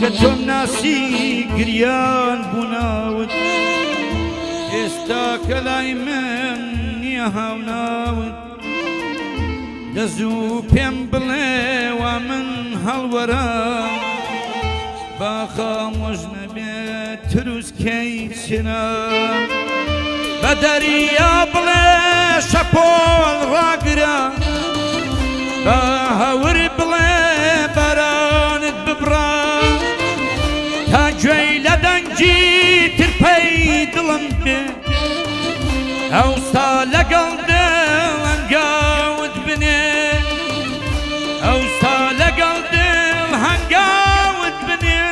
کە تۆم ناسی گریان بووناوت ئێستا کە لای من نییە هاوناوت دەزوو پێم بڵێ وا من هەڵوەرە با خامۆژ نەبێت تروسکەی چرا بە دەریا بڵێ شەپۆڵ ڕاگرە بە هەور بڵێ بەرانت ببڕە تا گوێی لە دەنگی ترپەی دڵم بێ ئەوستا لەگەڵ دڵ هەنگاوت بنێ ئەوستا لەگەڵ دڵ هەنگاوت بنێ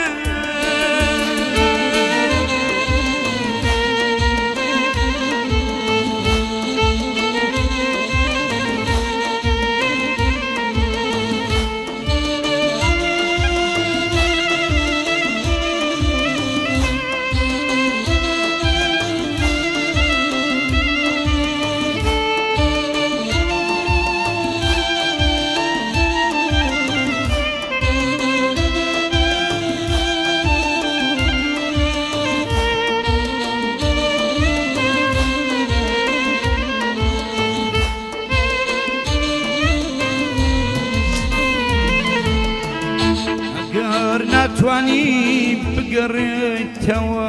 ناتوانی بگەڕێیتەوە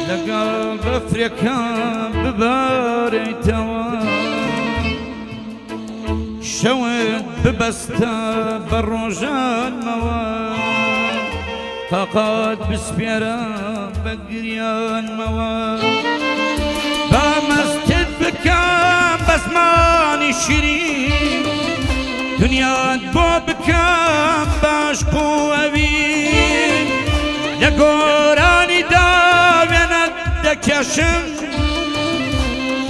لەگەڵ بەفرەکە ببارێتەوە شەوت ببەستە بە ڕۆژانمەوە تاقات بسپێرە بە گریانمەوە با مەستت بکەم بە زمانی شیرین دنیات بۆ بکەم باشق و ئەوین لە گۆرانی داوێنت دەکێشم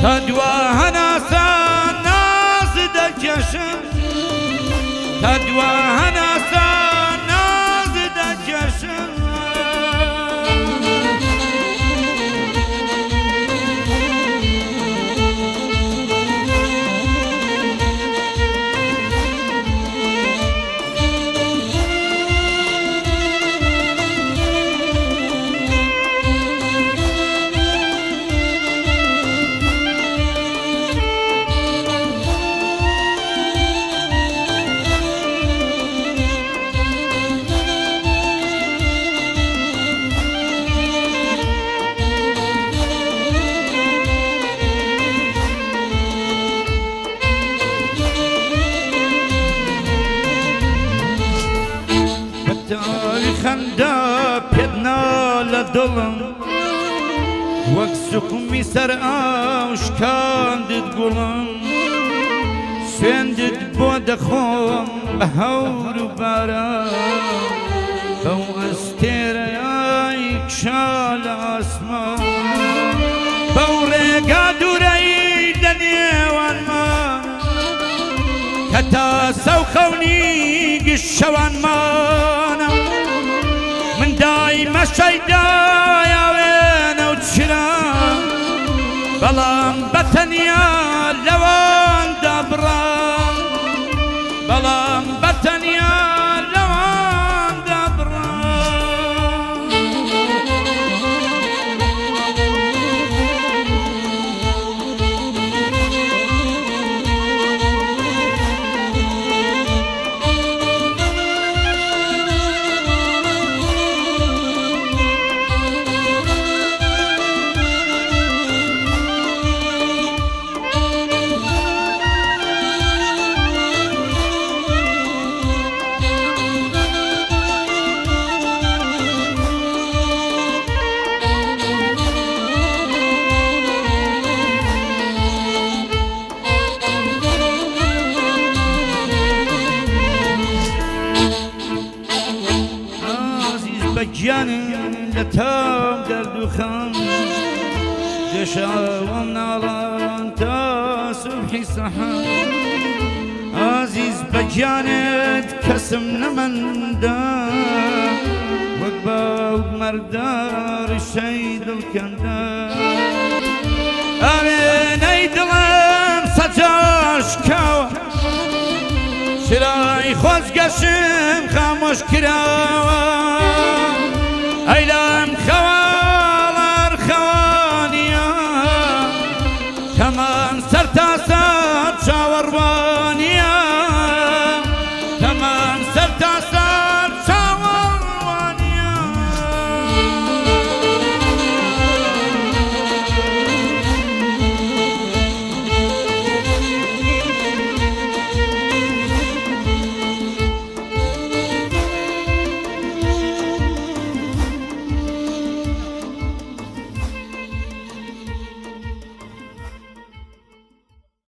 تا دوا هەناسە ناز دەکێشم تا دوا هەناسە ناز دەکێشم خەندا پێدنا لە دڵم وەک سوقمی سەر ئاوشکاندت گوڵم سوێندت بۆ دەخۆم بە هەور و باران بەو ئەستێرەیای کشا لە ئاسمان بەو ڕێگا دوورەی لە نێوانمان کە تا سەو خەونی گشت شەوانمانە من دایمە شەیدایاوێنە و چرا بەڵام بەتەنیا لەواندا بڕام بەڵام بەتەنیا لەواندا بڕام بەگیانم لە تام دەرد و خەم دێشاوم ناڵان تا سوبحی سەحەر ئازیز بەگیانت کەسم نەمەندا وەک باوک مەرداری شەی دڵکەندا ئاوێنەی دڵم سەجاشکاوە شرای خۆزگەشم خامۆش کراوە تا